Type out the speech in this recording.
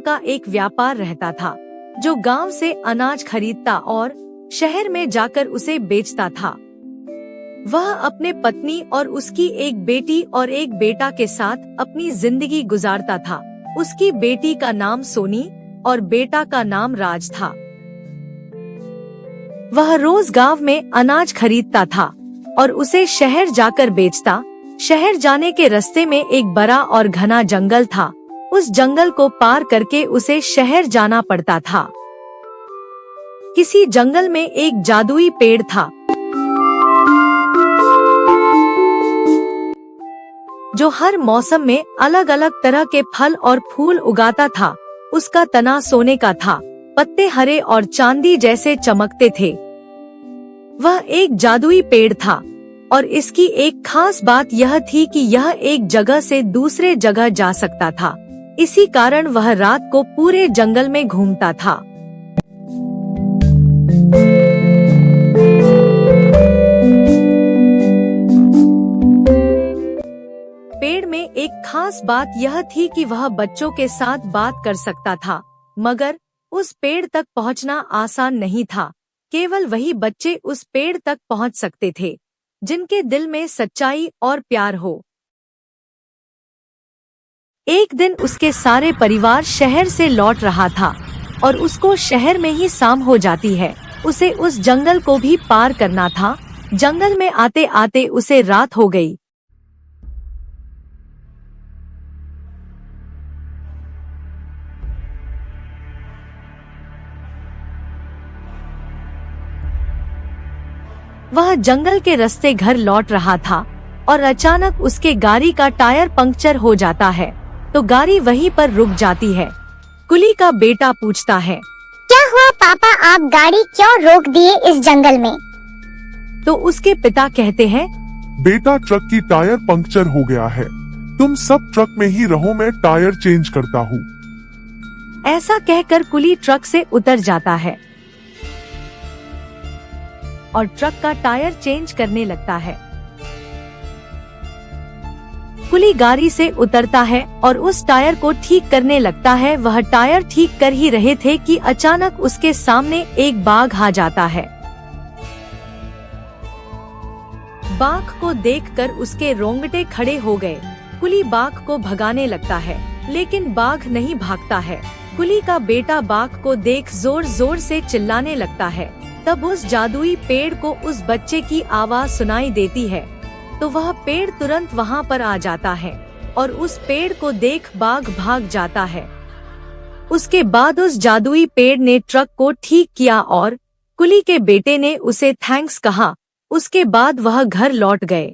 का एक व्यापार रहता था, जो गांव से अनाज खरीदता और शहर में जाकर उसे बेचता था। वह अपने पत्नी और उसकी एक बेटी और एक बेटा के साथ अपनी जिंदगी गुजारता था। उसकी बेटी का नाम सोनी और बेटा का नाम राज था। वह रोज गांव में अनाज खरीदता था और उसे शहर जाकर बेचता। शहर जाने के रास्ते में एक बड़ा और घना जंगल था। उस जंगल को पार करके उसे शहर जाना पड़ता था। किसी जंगल में एक जादुई पेड़ था, जो हर मौसम में अलग अलग तरह के फल और फूल उगाता था। उसका तना सोने का था, पत्ते हरे और चांदी जैसे चमकते थे। वह एक जादुई पेड़ था और इसकी एक खास बात यह थी कि यह एक जगह से दूसरे जगह जा सकता था। इसी कारण वह रात को पूरे जंगल में घूमता था। पेड़ में एक खास बात यह थी कि वह बच्चों के साथ बात कर सकता था, मगर उस पेड़ तक पहुंचना आसान नहीं था। केवल वही बच्चे उस पेड़ तक पहुंच सकते थे, जिनके दिल में सच्चाई और प्यार हो। एक दिन उसके सारे परिवार शहर से लौट रहा था और उसको शहर में ही शाम हो जाती है। उसे उस जंगल को भी पार करना था। जंगल में आते आते उसे रात हो गई। वह जंगल के रास्ते घर लौट रहा था और अचानक उसके गाड़ी का टायर पंक्चर हो जाता है, तो गाड़ी वहीं पर रुक जाती है। कुली का बेटा पूछता है, क्या हुआ पापा, आप गाड़ी क्यों रोक दिए इस जंगल में? तो उसके पिता कहते हैं, बेटा ट्रक की टायर पंक्चर हो गया है, तुम सब ट्रक में ही रहो, मैं टायर चेंज करता हूँ। ऐसा कहकर कुली ट्रक से उतर जाता है और ट्रक का टायर चेंज करने लगता है। कुली गाड़ी से उतरता है और उस टायर को ठीक करने लगता है। वह टायर ठीक कर ही रहे थे कि अचानक उसके सामने एक बाघ आ जाता है। बाघ को देखकर उसके रोंगटे खड़े हो गए। कुली बाघ को भगाने लगता है, लेकिन बाघ नहीं भागता है। कुली का बेटा बाघ को देख जोर जोर से चिल्लाने लगता है। तब उस जादुई पेड़ को उस बच्चे की आवाज सुनाई देती है, तो वह पेड़ तुरंत वहां पर आ जाता है और उस पेड़ को देख बाघ भाग जाता है। उसके बाद उस जादुई पेड़ ने ट्रक को ठीक किया और कुली के बेटे ने उसे थैंक्स कहा। उसके बाद वह घर लौट गए।